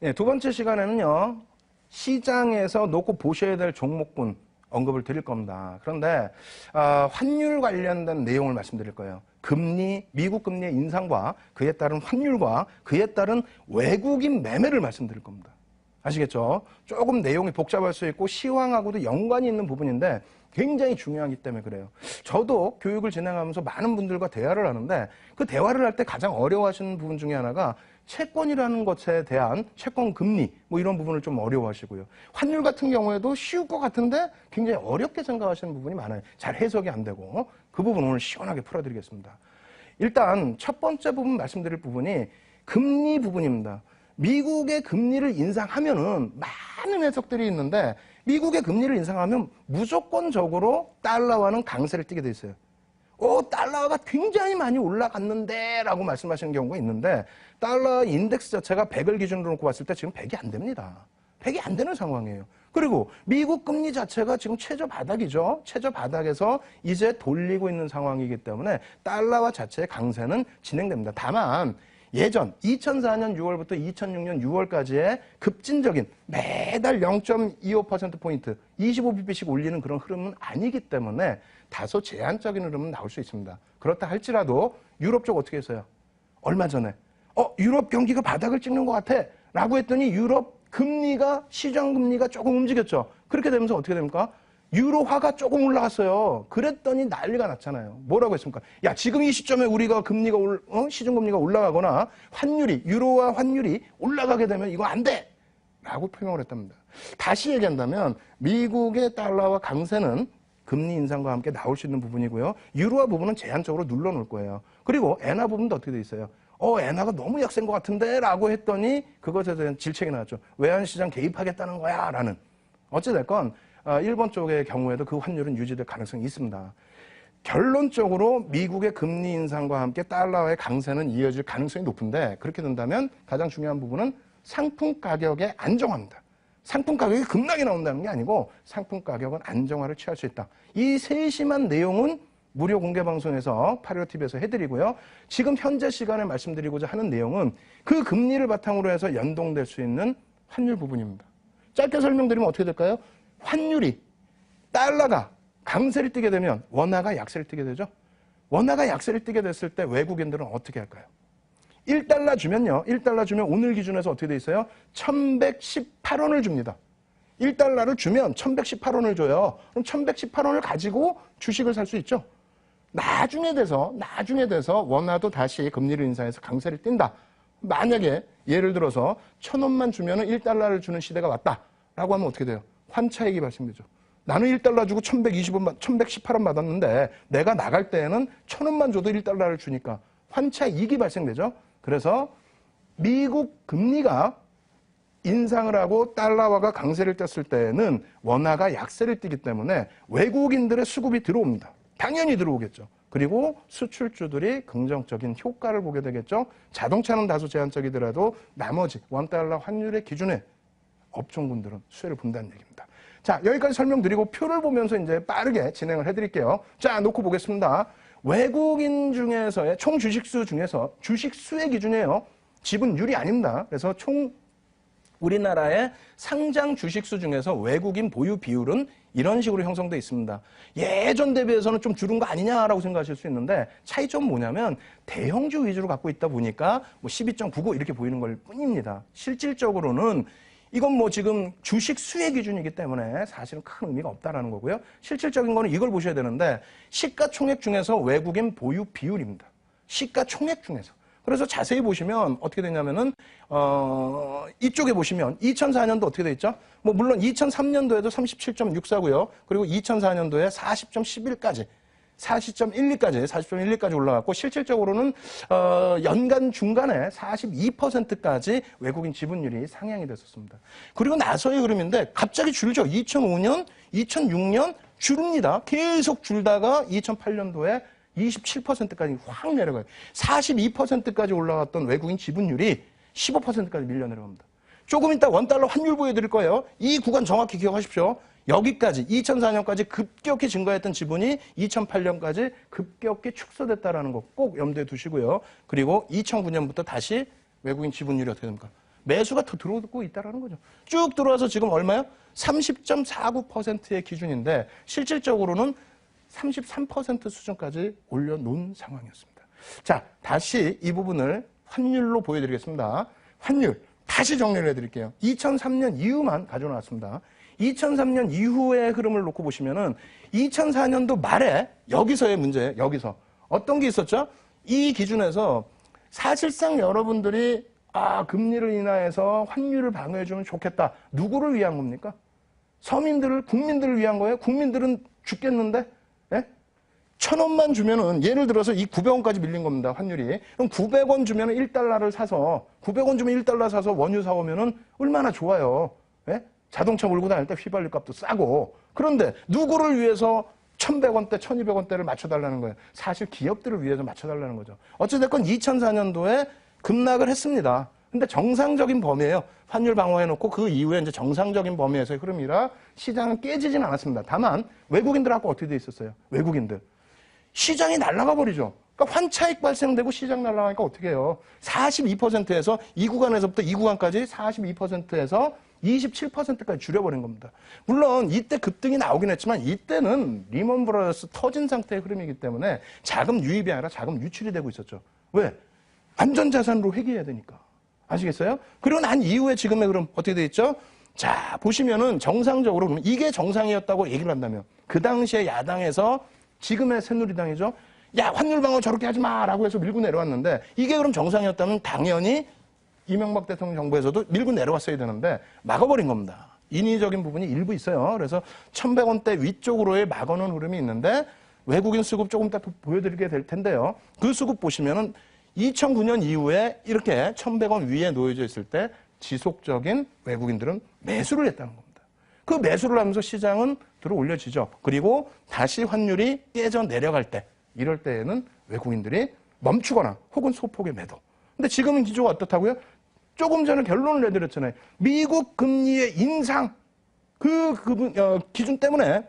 네, 두 번째 시간에는요, 시장에서 놓고 보셔야 될 종목군 언급을 드릴 겁니다. 그런데 환율 관련된 내용을 말씀드릴 거예요. 금리, 미국 금리의 인상과 그에 따른 환율과 그에 따른 외국인 매매를 말씀드릴 겁니다. 아시겠죠? 조금 내용이 복잡할 수 있고 시황하고도 연관이 있는 부분인데 굉장히 중요하기 때문에 그래요. 저도 교육을 진행하면서 많은 분들과 대화를 하는데 그 대화를 할 때 가장 어려워하시는 부분 중에 하나가 채권이라는 것에 대한 채권 금리 뭐 이런 부분을 좀 어려워하시고요. 환율 같은 경우에도 쉬울 것 같은데 굉장히 어렵게 생각하시는 부분이 많아요. 잘 해석이 안 되고 그 부분 오늘 시원하게 풀어드리겠습니다. 일단 첫 번째 부분 말씀드릴 부분이 금리 부분입니다. 미국의 금리를 인상하면은 많은 해석들이 있는데 미국의 금리를 인상하면 무조건적으로 달러와는 강세를 띠게 돼 있어요. 달러가 굉장히 많이 올라갔는데 라고 말씀하시는 경우가 있는데 달러 인덱스 자체가 100을 기준으로 놓고 봤을 때 지금 100이 안 됩니다. 100이 안 되는 상황이에요. 그리고 미국 금리 자체가 지금 최저 바닥이죠. 최저 바닥에서 이제 돌리고 있는 상황이기 때문에 달러와 자체의 강세는 진행됩니다. 다만 예전 2004년 6월부터 2006년 6월까지의 급진적인 매달 0.25%포인트 25bp씩 올리는 그런 흐름은 아니기 때문에 다소 제한적인 흐름은 나올 수 있습니다. 그렇다 할지라도 유럽 쪽 어떻게 했어요? 얼마 전에 유럽 경기가 바닥을 찍는 것 같아 라고 했더니 유럽 금리가 시장 금리가 조금 움직였죠. 그렇게 되면서 어떻게 됩니까? 유로화가 조금 올라갔어요. 그랬더니 난리가 났잖아요. 뭐라고 했습니까? 야, 지금 이 시점에 우리가 금리가 시중금리가 올라가거나 환율이 유로화 환율이 올라가게 되면 이거 안 돼! 라고 표명을 했답니다. 다시 얘기한다면 미국의 달러와 강세는 금리 인상과 함께 나올 수 있는 부분이고요. 유로화 부분은 제한적으로 눌러놓을 거예요. 그리고 엔화 부분도 어떻게 돼 있어요? 엔화가 너무 약세인 것 같은데? 라고 했더니 그것에 대한 질책이 나왔죠. 외환시장 개입하겠다는 거야? 라는. 어찌됐건 일본 쪽의 경우에도 그 환율은 유지될 가능성이 있습니다. 결론적으로 미국의 금리 인상과 함께 달러의 강세는 이어질 가능성이 높은데 그렇게 된다면 가장 중요한 부분은 상품 가격의 안정화입니다. 상품 가격이 급락이 나온다는 게 아니고 상품 가격은 안정화를 취할 수 있다. 이 세심한 내용은 무료 공개 방송에서 8.15TV에서 해드리고요. 지금 현재 시간에 말씀드리고자 하는 내용은 그 금리를 바탕으로 해서 연동될 수 있는 환율 부분입니다. 짧게 설명드리면 어떻게 될까요? 환율이 달러가 강세를 띠게 되면 원화가 약세를 띠게 되죠. 원화가 약세를 띠게 됐을 때 외국인들은 어떻게 할까요? 1달러 주면요. 1달러 주면 오늘 기준에서 어떻게 돼 있어요? 1118원을 줍니다. 1달러를 주면 1118원을 줘요. 그럼 1118원을 가지고 주식을 살 수 있죠. 나중에 돼서 원화도 다시 금리를 인상해서 강세를 띈다. 만약에 예를 들어서 1,000원만 주면 1달러를 주는 시대가 왔다라고 하면 어떻게 돼요? 환차익이 발생되죠. 나는 1달러 주고 1118원 받았는데 내가 나갈 때에는 1,000원만 줘도 1달러를 주니까 환차익이 발생되죠. 그래서 미국 금리가 인상을 하고 달러화가 강세를 뗐을 때에는 원화가 약세를 띠기 때문에 외국인들의 수급이 들어옵니다. 당연히 들어오겠죠. 그리고 수출주들이 긍정적인 효과를 보게 되겠죠. 자동차는 다소 제한적이더라도 나머지 원달러 환율의 기준에 업종군들은 수혜를 본다는 얘기입니다. 자, 여기까지 설명드리고 표를 보면서 이제 빠르게 진행을 해드릴게요. 자, 놓고 보겠습니다. 외국인 중에서의 총 주식수 중에서 주식수의 기준이에요. 지분율이 아닙니다. 그래서 총 우리나라의 상장 주식수 중에서 외국인 보유 비율은 이런 식으로 형성되어 있습니다. 예전 대비해서는 좀 줄은 거 아니냐라고 생각하실 수 있는데 차이점은 뭐냐면 대형주 위주로 갖고 있다 보니까 뭐 12.99 이렇게 보이는 걸 뿐입니다. 실질적으로는 이건 뭐 지금 주식 수의 기준이기 때문에 사실은 큰 의미가 없다라는 거고요. 실질적인 거는 이걸 보셔야 되는데 시가총액 중에서 외국인 보유 비율입니다. 시가총액 중에서. 그래서 자세히 보시면 어떻게 되냐면은 이쪽에 보시면 2004년도 어떻게 돼 있죠? 뭐 물론 2003년도에도 37.64고요. 그리고 2004년도에 40.11까지 40.12까지 올라갔고 실질적으로는 연간 중간에 42%까지 외국인 지분율이 상향이 됐었습니다. 그리고 나서의 흐름인데 갑자기 줄죠. 2005년, 2006년 줄입니다. 계속 줄다가 2008년도에 27%까지 확 내려가요. 42%까지 올라갔던 외국인 지분율이 15%까지 밀려 내려갑니다. 조금 이따 원달러 환율 보여드릴 거예요. 이 구간 정확히 기억하십시오. 여기까지 2004년까지 급격히 증가했던 지분이 2008년까지 급격히 축소됐다는 거 꼭 염두에 두시고요. 그리고 2009년부터 다시 외국인 지분율이 어떻게 됩니까? 매수가 더 들어오고 있다는 거죠. 쭉 들어와서 지금 얼마요? 30.49%의 기준인데 실질적으로는 33% 수준까지 올려놓은 상황이었습니다. 자, 다시 이 부분을 환율로 보여드리겠습니다. 환율 다시 정리를 해드릴게요. 2003년 이후만 가져놨습니다. 2003년 이후의 흐름을 놓고 보시면은 2004년도 말에 여기서의 문제, 여기서 어떤 게 있었죠? 이 기준에서 사실상 여러분들이 금리를 인하해서 환율을 방어해주면 좋겠다. 누구를 위한 겁니까? 서민들을, 국민들을 위한 거예요? 국민들은 죽겠는데? 예? 1,000원만 주면은, 예를 들어서 이 900원까지 밀린 겁니다, 환율이. 그럼 900원 주면은 1달러를 사서, 900원 주면 1달러 사서 원유 사오면은 얼마나 좋아요. 예? 자동차 몰고 다닐 때 휘발유 값도 싸고. 그런데 누구를 위해서 1,100원대, 1,200원대를 맞춰달라는 거예요. 사실 기업들을 위해서 맞춰달라는 거죠. 어찌됐건 2004년도에 급락을 했습니다. 근데 정상적인 범위예요. 환율 방어해놓고 그 이후에 이제 정상적인 범위에서의 흐름이라 시장은 깨지진 않았습니다. 다만 외국인들하고 어떻게 돼 있었어요? 외국인들. 시장이 날아가 버리죠. 그러니까 환차익 발생되고 시장 날아가니까 어떻게 해요? 42%에서 이 구간에서부터 이 구간까지 42%에서 27%까지 줄여버린 겁니다. 물론 이때 급등이 나오긴 했지만 이때는 리먼 브라더스 터진 상태의 흐름이기 때문에 자금 유입이 아니라 자금 유출이 되고 있었죠. 왜? 안전자산으로 회귀해야 되니까. 아시겠어요? 그리고 난 이후에 지금의 흐름 어떻게 돼 있죠? 자, 보시면은 정상적으로 그러면 이게 정상이었다고 얘기를 한다면 그 당시에 야당에서 지금의 새누리당이죠. 야, 환율 방어 저렇게 하지 마라고 해서 밀고 내려왔는데 이게 그럼 정상이었다면 당연히 이명박 대통령 정부에서도 밀고 내려왔어야 되는데 막아버린 겁니다. 인위적인 부분이 일부 있어요. 그래서 1,100원대 위쪽으로의 막아놓은 흐름이 있는데 외국인 수급 조금 이따 보여드리게 될 텐데요. 그 수급 보시면은 2009년 이후에 이렇게 1,100원 위에 놓여져 있을 때 지속적인 외국인들은 매수를 했다는 겁니다. 그 매수를 하면서 시장은 들어 올려지죠. 그리고 다시 환율이 깨져 내려갈 때 이럴 때에는 외국인들이 멈추거나 혹은 소폭의 매도. 근데 지금은 기조가 어떻다고요? 조금 전에 결론을 내드렸잖아요. 미국 금리의 인상 기준 때문에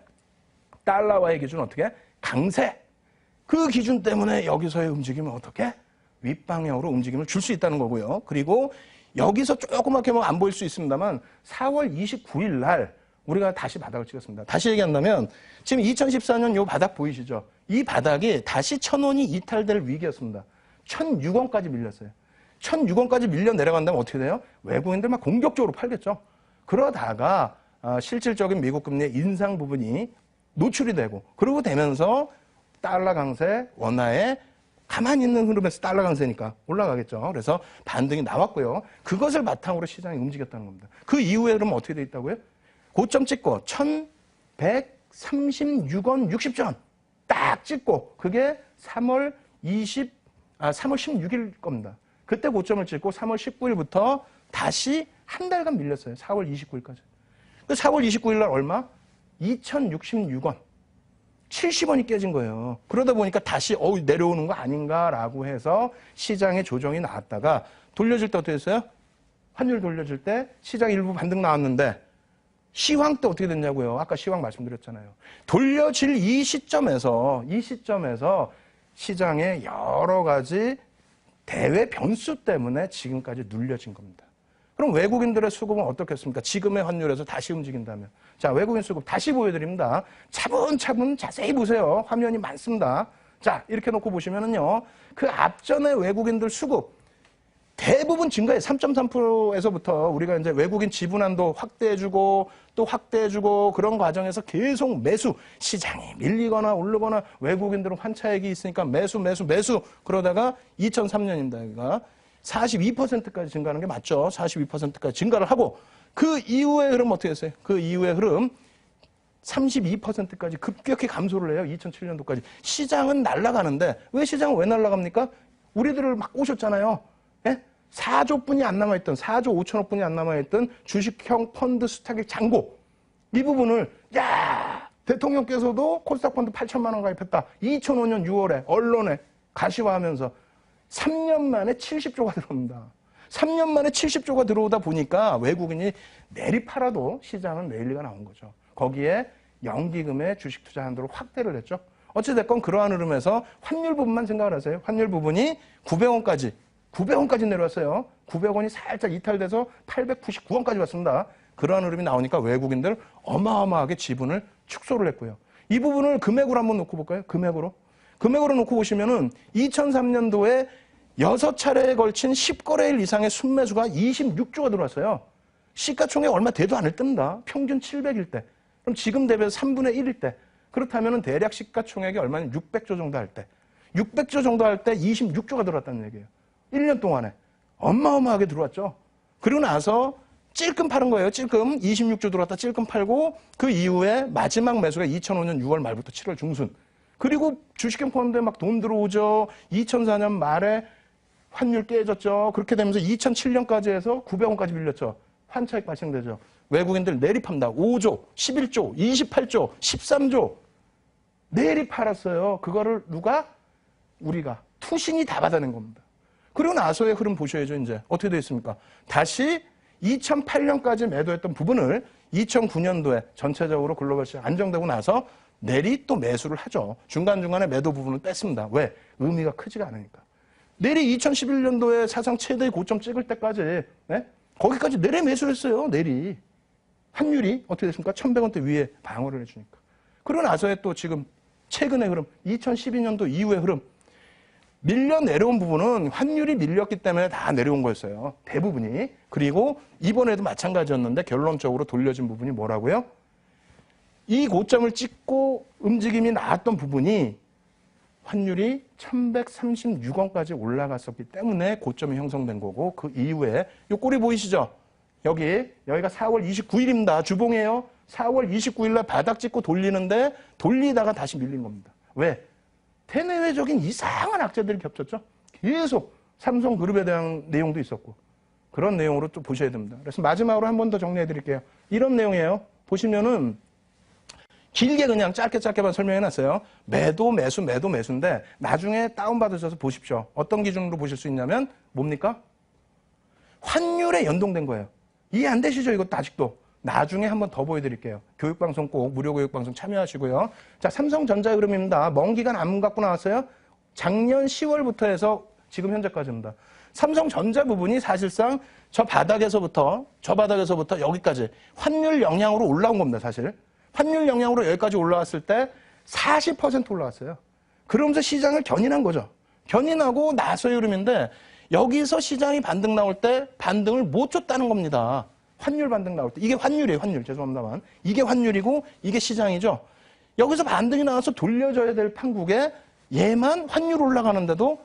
달러와의 기준 어떻게? 강세. 그 기준 때문에 여기서의 움직임은 어떻게? 윗방향으로 움직임을 줄 수 있다는 거고요. 그리고 여기서 조그맣게 안 보일 수 있습니다만 4월 29일 날 우리가 다시 바닥을 찍었습니다. 다시 얘기한다면 지금 2014년 이 바닥 보이시죠? 이 바닥이 다시 1,000원이 이탈될 위기였습니다. 1,006원까지 밀렸어요. 1,006원까지 밀려 내려간다면 어떻게 돼요? 외국인들 막 공격적으로 팔겠죠. 그러다가 실질적인 미국 금리의 인상 부분이 노출이 되고 그러고 되면서 달러 강세, 원화에 가만히 있는 흐름에서 달러 강세니까 올라가겠죠. 그래서 반등이 나왔고요. 그것을 바탕으로 시장이 움직였다는 겁니다. 그 이후에 그러면 어떻게 돼 있다고요? 고점 찍고 1,136원 60전 딱 찍고 그게 3월 16일 겁니다. 그때 고점을 찍고 3월 19일부터 다시 한 달간 밀렸어요. 4월 29일까지. 그 4월 29일 날 얼마? 2,066원. 70원이 깨진 거예요. 그러다 보니까 다시 내려오는 거 아닌가라고 해서 시장에 조정이 나왔다가 돌려질 때 어떻게 됐어요? 환율 돌려질 때 시장 일부 반등 나왔는데 시황 때 어떻게 됐냐고요. 아까 시황 말씀드렸잖아요. 돌려질 이 시점에서 시장의 여러 가지 대외 변수 때문에 지금까지 눌려진 겁니다. 그럼 외국인들의 수급은 어떻겠습니까? 지금의 환율에서 다시 움직인다면. 자, 외국인 수급 다시 보여드립니다. 차분차분 자세히 보세요. 화면이 많습니다. 자, 이렇게 놓고 보시면은요. 그 앞전에 외국인들 수급 대부분 증가해 3.3%에서부터 우리가 이제 외국인 지분한도 확대해주고 또 확대해주고 그런 과정에서 계속 매수 시장이 밀리거나 오르거나 외국인들은 환차익이 있으니까 매수 그러다가 2003년입니다. 42%까지 증가하는 게 맞죠. 42%까지 증가를 하고 그 이후의 흐름 어떻게 했어요? 그 이후의 흐름 32%까지 급격히 감소를 해요. 2007년도까지. 시장은 날아가는데 왜 시장은 왜 날아갑니까? 우리들을 막 꼬셨잖아요. 예? 4조 뿐이 안 남아있던 4조 5천억 뿐이 안 남아있던 주식형 펀드 스탁의 잔고 이 부분을 대통령께서도 코스닥 펀드 8천만 원 가입했다. 2005년 6월에 언론에 가시화하면서 3년 만에 70조가 들어옵니다. 3년 만에 70조가 들어오다 보니까 외국인이 내리 팔아도 시장은 레일리가 나온 거죠. 거기에 연기금의 주식 투자 한도를 확대를 했죠. 어찌됐건 그러한 흐름에서 환율 부분만 생각을 하세요. 환율 부분이 900원까지 내려왔어요. 900원이 살짝 이탈돼서 899원까지 왔습니다. 그러한 흐름이 나오니까 외국인들 어마어마하게 지분을 축소를 했고요. 이 부분을 금액으로 한번 놓고 볼까요? 금액으로 놓고 보시면은 2003년도에 6차례에 걸친 10거래일 이상의 순매수가 26조가 들어왔어요. 시가총액 얼마 되도 않을 때입니다. 평균 700일 때. 그럼 지금 대비해서 3분의 1일 때. 그렇다면 대략 시가총액이 얼마냐? 600조 정도 할 때. 600조 정도 할 때 26조가 들어왔다는 얘기예요. 1년 동안에. 어마어마하게 들어왔죠. 그리고 나서 찔끔 파는 거예요. 찔끔. 26조 들어왔다 찔끔 팔고 그 이후에 마지막 매수가 2005년 6월 말부터 7월 중순. 그리고 주식형 펀드에 막 돈 들어오죠. 2004년 말에 환율 깨졌죠. 그렇게 되면서 2007년까지 해서 900원까지 밀렸죠. 환차익 발생되죠. 외국인들 내리팝니다. 5조, 11조, 28조, 13조. 내리 팔았어요. 그거를 누가? 우리가. 투신이 다 받아낸 겁니다. 그리고 나서의 흐름 보셔야죠. 이제 어떻게 되어 있습니까? 다시 2008년까지 매도했던 부분을 2009년도에 전체적으로 글로벌 시장 안정되고 나서 내리 또 매수를 하죠. 중간중간에 매도 부분을 뺐습니다. 왜? 의미가 크지가 않으니까. 내리 2011년도에 사상 최대의 고점 찍을 때까지 네? 거기까지 내리 매수를 했어요. 내리. 환율이 어떻게 됐습니까? 1100원대 위에 방어를 해주니까. 그러고 나서의 또 지금 최근의 흐름, 2012년도 이후의 흐름. 밀려 내려온 부분은 환율이 밀렸기 때문에 다 내려온 거였어요. 대부분이. 그리고 이번에도 마찬가지였는데 결론적으로 돌려진 부분이 뭐라고요? 이 고점을 찍고 움직임이 나왔던 부분이 환율이 1136원까지 올라갔었기 때문에 고점이 형성된 거고 그 이후에 요 꼬리 보이시죠? 여기가 4월 29일입니다. 주봉이에요. 4월 29일 날 바닥 찍고 돌리는데 돌리다가 다시 밀린 겁니다. 왜? 대내외적인 이상한 악재들이 겹쳤죠. 계속 삼성그룹에 대한 내용도 있었고 그런 내용으로 또 보셔야 됩니다. 그래서 마지막으로 한 번 더 정리해 드릴게요. 이런 내용이에요. 보시면은 길게 그냥 짧게만 설명해 놨어요. 매도, 매수, 매도, 매수인데 나중에 다운받으셔서 보십시오. 어떤 기준으로 보실 수 있냐면 뭡니까? 환율에 연동된 거예요. 이해 안 되시죠? 이것도 아직도. 나중에 한 번 더 보여드릴게요. 교육방송 꼭 무료 교육방송 참여하시고요. 자, 삼성전자 흐름입니다. 먼 기간 안문 갖고 나왔어요. 작년 10월부터 해서 지금 현재까지입니다. 삼성전자 부분이 사실상 저 바닥에서부터 여기까지 환율 영향으로 올라온 겁니다. 사실. 환율 영향으로 여기까지 올라왔을 때 40% 올라왔어요. 그러면서 시장을 견인한 거죠. 견인하고 나서의 흐름인데 여기서 시장이 반등 나올 때 반등을 못 줬다는 겁니다. 환율 반등 나올 때. 이게 환율이에요. 환율. 죄송합니다만. 이게 환율이고 이게 시장이죠. 여기서 반등이 나와서 돌려줘야 될 판국에 얘만 환율 올라가는데도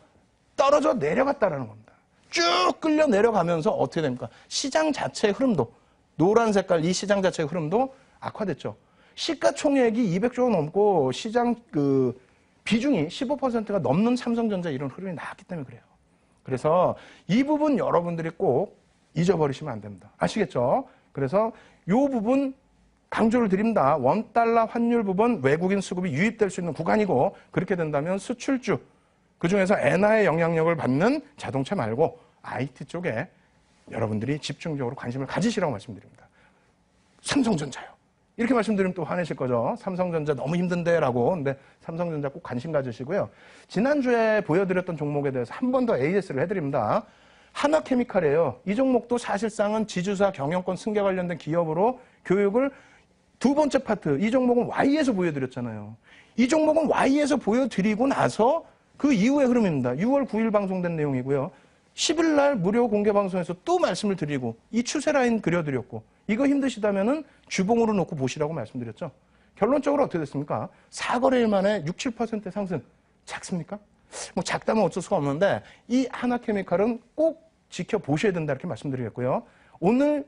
떨어져 내려갔다라는 겁니다. 쭉 끌려 내려가면서 어떻게 됩니까? 시장 자체의 흐름도 노란 색깔 이 시장 자체의 흐름도 악화됐죠. 시가총액이 200조가 넘고 시장 비중이 15%가 넘는 삼성전자 이런 흐름이 나왔기 때문에 그래요. 그래서 이 부분 여러분들이 꼭 잊어버리시면 안 됩니다. 아시겠죠? 그래서 이 부분 강조를 드립니다. 원달러 환율 부분 외국인 수급이 유입될 수 있는 구간이고 그렇게 된다면 수출주 그중에서 엔화의 영향력을 받는 자동차 말고 IT 쪽에 여러분들이 집중적으로 관심을 가지시라고 말씀드립니다. 삼성전자요. 이렇게 말씀드리면 또 화내실 거죠. 삼성전자 너무 힘든데 라고. 근데 삼성전자 꼭 관심 가지시고요. 지난주에 보여드렸던 종목에 대해서 한 번 더 AS를 해드립니다. 하나케미칼이에요. 이 종목도 사실상은 지주사 경영권 승계 관련된 기업으로 교육을 두 번째 파트, 이 종목은 Y에서 보여드렸잖아요. 이 종목은 Y에서 보여드리고 나서 그 이후의 흐름입니다. 6월 9일 방송된 내용이고요. 10일 날 무료 공개 방송에서 또 말씀을 드리고 이 추세 라인 그려드렸고 이거 힘드시다면은 주봉으로 놓고 보시라고 말씀드렸죠. 결론적으로 어떻게 됐습니까? 4거래일 만에 6, 7% 상승. 작습니까? 뭐 작다면 어쩔 수가 없는데 이 하나케미칼은 꼭 지켜보셔야 된다 이렇게 말씀드리겠고요. 오늘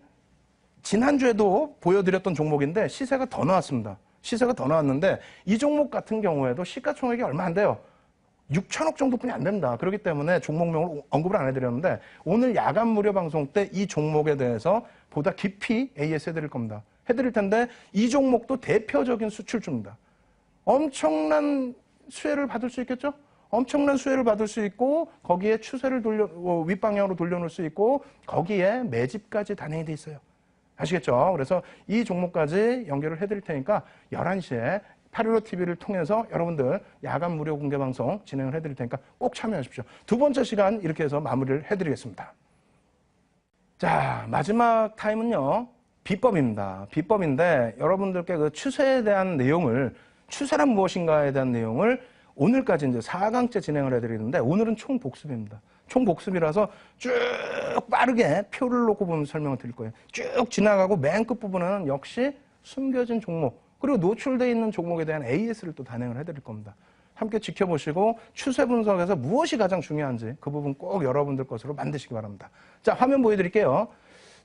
지난주에도 보여드렸던 종목인데 시세가 더 나왔습니다. 시세가 더 나왔는데 이 종목 같은 경우에도 시가총액이 얼마 안 돼요. 6천억 정도뿐이 안 된다. 그렇기 때문에 종목명을 언급을 안 해드렸는데 오늘 야간 무료 방송 때 이 종목에 대해서 보다 깊이 AS 해드릴 겁니다. 해드릴 텐데 이 종목도 대표적인 수출주입니다. 엄청난 수혜를 받을 수 있겠죠? 엄청난 수혜를 받을 수 있고 거기에 추세를 윗방향으로 돌려놓을 수 있고 거기에 매집까지 단행이 돼 있어요. 아시겠죠? 그래서 이 종목까지 연결을 해드릴 테니까 11시에 815TV를 통해서 여러분들 야간 무료 공개 방송 진행을 해드릴 테니까 꼭 참여하십시오. 두 번째 시간 이렇게 해서 마무리를 해드리겠습니다. 자, 마지막 타임은요. 비법입니다. 비법인데 여러분들께 그 추세에 대한 내용을, 추세란 무엇인가에 대한 내용을 오늘까지 이제 4강째 진행을 해드리는데 오늘은 총복습입니다. 총복습이라서 쭉 빠르게 표를 놓고 보면 설명을 드릴 거예요. 쭉 지나가고 맨 끝부분에는 역시 숨겨진 종목, 그리고 노출되어 있는 종목에 대한 AS를 또 단행을 해드릴 겁니다. 함께 지켜보시고 추세 분석에서 무엇이 가장 중요한지 그 부분 꼭 여러분들 것으로 만드시기 바랍니다. 자, 화면 보여드릴게요.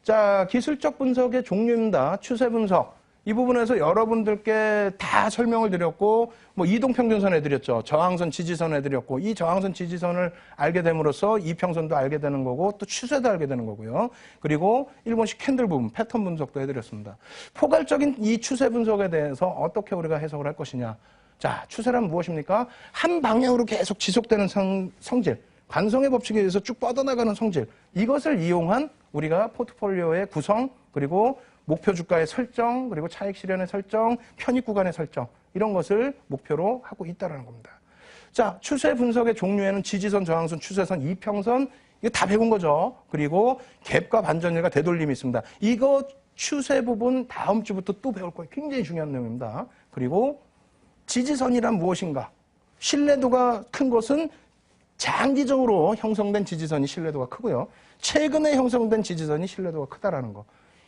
자, 기술적 분석의 종류입니다. 추세 분석. 이 부분에서 여러분들께 다 설명을 드렸고, 뭐 이동평균선 해드렸죠. 저항선, 지지선 해드렸고, 이 저항선, 지지선을 알게 됨으로써 이평선도 알게 되는 거고, 또 추세도 알게 되는 거고요. 그리고 일본식 캔들 부분, 패턴 분석도 해드렸습니다. 포괄적인 이 추세 분석에 대해서 어떻게 우리가 해석을 할 것이냐. 자, 추세란 무엇입니까? 한 방향으로 계속 지속되는 성질, 관성의 법칙에 의해서 쭉 뻗어나가는 성질, 이것을 이용한 우리가 포트폴리오의 구성, 그리고 목표 주가의 설정, 그리고 차익 실현의 설정, 편입 구간의 설정, 이런 것을 목표로 하고 있다는 겁니다. 자, 추세 분석의 종류에는 지지선, 저항선, 추세선, 이평선, 이거 다 배운 거죠. 그리고 갭과 반전율과 되돌림이 있습니다. 이거 추세 부분 다음 주부터 또 배울 거예요. 굉장히 중요한 내용입니다. 그리고 지지선이란 무엇인가? 신뢰도가 큰 것은 장기적으로 형성된 지지선이 신뢰도가 크고요. 최근에 형성된 지지선이 신뢰도가 크다라는 거.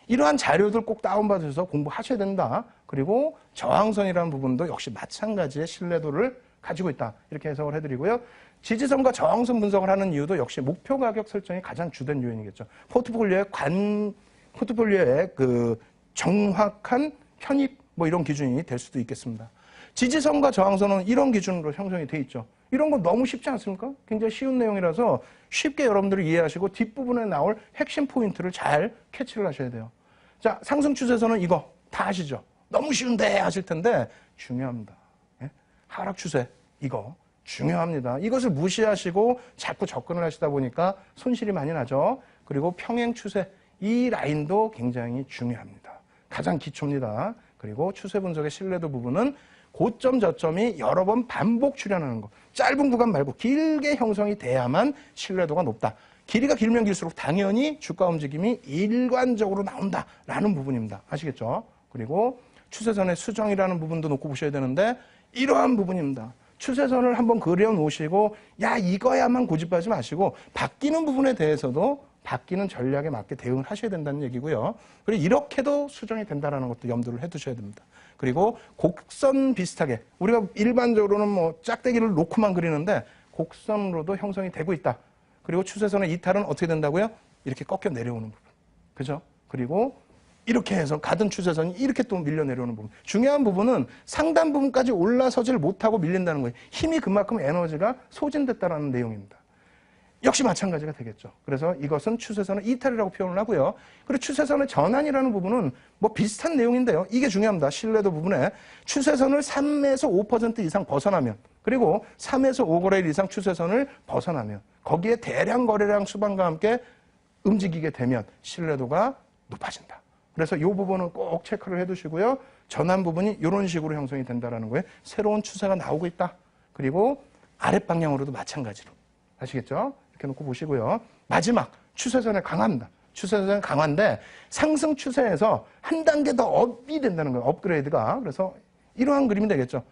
이러한 자료들 꼭 다운받으셔서 공부하셔야 된다. 그리고 저항선이라는 부분도 역시 마찬가지의 신뢰도를 가지고 있다. 이렇게 해석을 해드리고요. 지지선과 저항선 분석을 하는 이유도 역시 목표 가격 설정이 가장 주된 요인이겠죠. 포트폴리오의 그 정확한 편입 뭐 이런 기준이 될 수도 있겠습니다. 지지선과 저항선은 이런 기준으로 형성이 돼 있죠. 이런 거 너무 쉽지 않습니까? 굉장히 쉬운 내용이라서 쉽게 여러분들이 이해하시고 뒷부분에 나올 핵심 포인트를 잘 캐치를 하셔야 돼요. 자, 상승 추세선은 이거 다 아시죠? 너무 쉬운데 하실 텐데 중요합니다. 예? 하락 추세 이거 중요합니다. 이것을 무시하시고 자꾸 접근을 하시다 보니까 손실이 많이 나죠. 그리고 평행 추세 이 라인도 굉장히 중요합니다. 가장 기초입니다. 그리고 추세 분석의 신뢰도 부분은 고점 저점이 여러 번 반복 출현하는 거. 짧은 구간 말고 길게 형성이 돼야만 신뢰도가 높다. 길이가 길면 길수록 당연히 주가 움직임이 일관적으로 나온다라는 부분입니다. 아시겠죠? 그리고 추세선의 수정이라는 부분도 놓고 보셔야 되는데 이러한 부분입니다. 추세선을 한번 그려놓으시고 야 이거야만 고집하지 마시고 바뀌는 부분에 대해서도 바뀌는 전략에 맞게 대응을 하셔야 된다는 얘기고요. 그리고 이렇게도 수정이 된다는 것도 염두를 해두셔야 됩니다. 그리고 곡선 비슷하게 우리가 일반적으로는 뭐 짝대기를 놓고만 그리는데 곡선으로도 형성이 되고 있다. 그리고 추세선의 이탈은 어떻게 된다고요? 이렇게 꺾여 내려오는 부분. 그죠? 그리고 이렇게 해서 가던 추세선이 이렇게 또 밀려 내려오는 부분. 중요한 부분은 상단 부분까지 올라서질 못하고 밀린다는 거예요. 힘이 그만큼 에너지가 소진됐다는 내용입니다. 역시 마찬가지가 되겠죠. 그래서 이것은 추세선의 이탈이라고 표현을 하고요. 그리고 추세선의 전환이라는 부분은 뭐 비슷한 내용인데요. 이게 중요합니다. 신뢰도 부분에 추세선을 3에서 5% 이상 벗어나면 그리고 3에서 5거래일 이상 추세선을 벗어나면 거기에 대량 거래량 수반과 함께 움직이게 되면 신뢰도가 높아진다. 그래서 이 부분은 꼭 체크를 해두시고요. 전환 부분이 이런 식으로 형성이 된다는 거예요. 새로운 추세가 나오고 있다. 그리고 아랫방향으로도 마찬가지로. 아시겠죠? 이렇게 놓고 보시고요. 마지막 추세선에 강합니다. 추세선은 강한데 상승 추세에서 한 단계 더 업이 된다는 거예요. 업그레이드가. 그래서 이러한 그림이 되겠죠.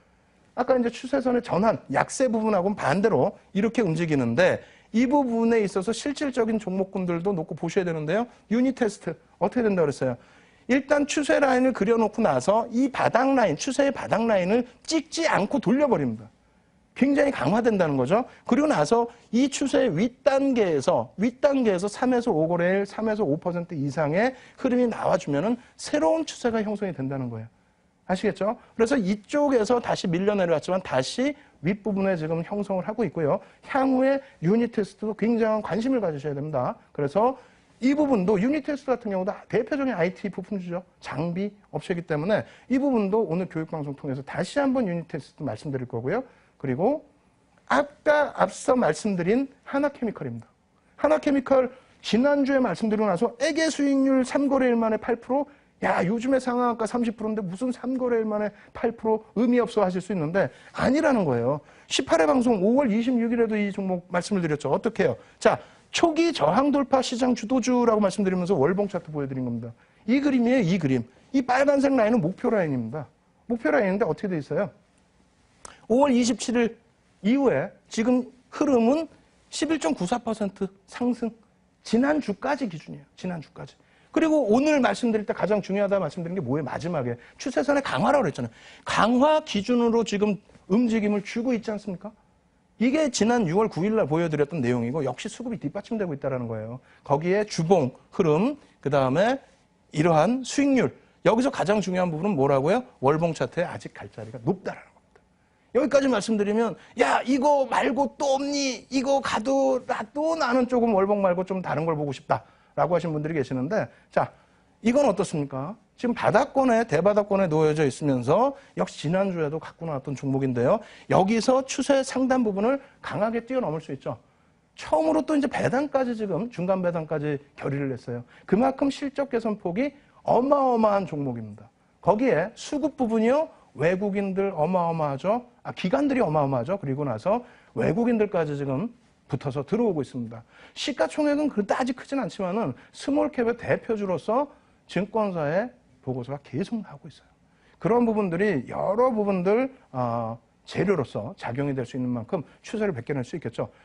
아까 이제 추세선의 전환, 약세 부분하고는 반대로 이렇게 움직이는데 이 부분에 있어서 실질적인 종목군들도 놓고 보셔야 되는데요. 유닛 테스트 어떻게 된다고 그랬어요? 일단 추세 라인을 그려놓고 나서 이 바닥 라인, 추세의 바닥 라인을 찍지 않고 돌려버립니다. 굉장히 강화된다는 거죠. 그리고 나서 이 추세의 윗단계에서 3에서 5거래일, 3에서 5% 이상의 흐름이 나와주면은 새로운 추세가 형성이 된다는 거예요. 아시겠죠? 그래서 이쪽에서 다시 밀려 내려왔지만 다시 윗부분에 지금 형성을 하고 있고요. 향후에 유닛 테스트도 굉장한 관심을 가지셔야 됩니다. 그래서 이 부분도 유닛 테스트 같은 경우도 대표적인 IT 부품주죠. 장비 업체이기 때문에 이 부분도 오늘 교육방송 통해서 다시 한번 유닛 테스트 말씀드릴 거고요. 그리고 앞서 말씀드린 하나케미컬입니다. 하나케미컬 지난주에 말씀드리고 나서 애계 수익률 3거래일 만에 8%? 야, 요즘에 상한가 30%인데 무슨 3거래일 만에 8% 의미 없어 하실 수 있는데 아니라는 거예요. 18회 방송 5월 26일에도 이 종목 말씀을 드렸죠. 어떻게 해요? 자, 초기 저항 돌파 시장 주도주라고 말씀드리면서 월봉 차트 보여드린 겁니다. 이 그림이에요, 이 그림. 이 빨간색 라인은 목표 라인입니다. 목표 라인인데 어떻게 돼 있어요? 5월 27일 이후에 지금 흐름은 11.94% 상승. 지난주까지 기준이에요. 지난주까지. 그리고 오늘 말씀드릴 때 가장 중요하다 말씀드린 게 뭐예요? 마지막에 추세선의 강화라고 그랬잖아요. 강화 기준으로 지금 움직임을 주고 있지 않습니까? 이게 지난 6월 9일 날 보여드렸던 내용이고 역시 수급이 뒷받침되고 있다는 거예요. 거기에 주봉 흐름, 그다음에 이러한 수익률. 여기서 가장 중요한 부분은 뭐라고요? 월봉 차트에 아직 갈 자리가 높다라는 겁니다. 여기까지 말씀드리면 야 이거 말고 또 없니? 이거 가도 또 나는 조금 월봉 말고 좀 다른 걸 보고 싶다라고 하신 분들이 계시는데 자 이건 어떻습니까? 지금 바닥권에 대바닥권에 놓여져 있으면서 역시 지난주에도 갖고 나왔던 종목인데요. 여기서 추세 상단 부분을 강하게 뛰어넘을 수 있죠. 처음으로 또 이제 배당까지 지금 중간 배당까지 결의를 했어요. 그만큼 실적 개선 폭이 어마어마한 종목입니다. 거기에 수급 부분이요. 외국인들 어마어마하죠. 기관들이 어마어마하죠. 그리고 나서 외국인들까지 지금 붙어서 들어오고 있습니다. 시가총액은 그다지 크진 않지만은 스몰캡의 대표주로서 증권사의 보고서가 계속 나오고 있어요. 그런 부분들이 여러 부분들 재료로서 작용이 될 수 있는 만큼 추세를 벗겨낼 수 있겠죠.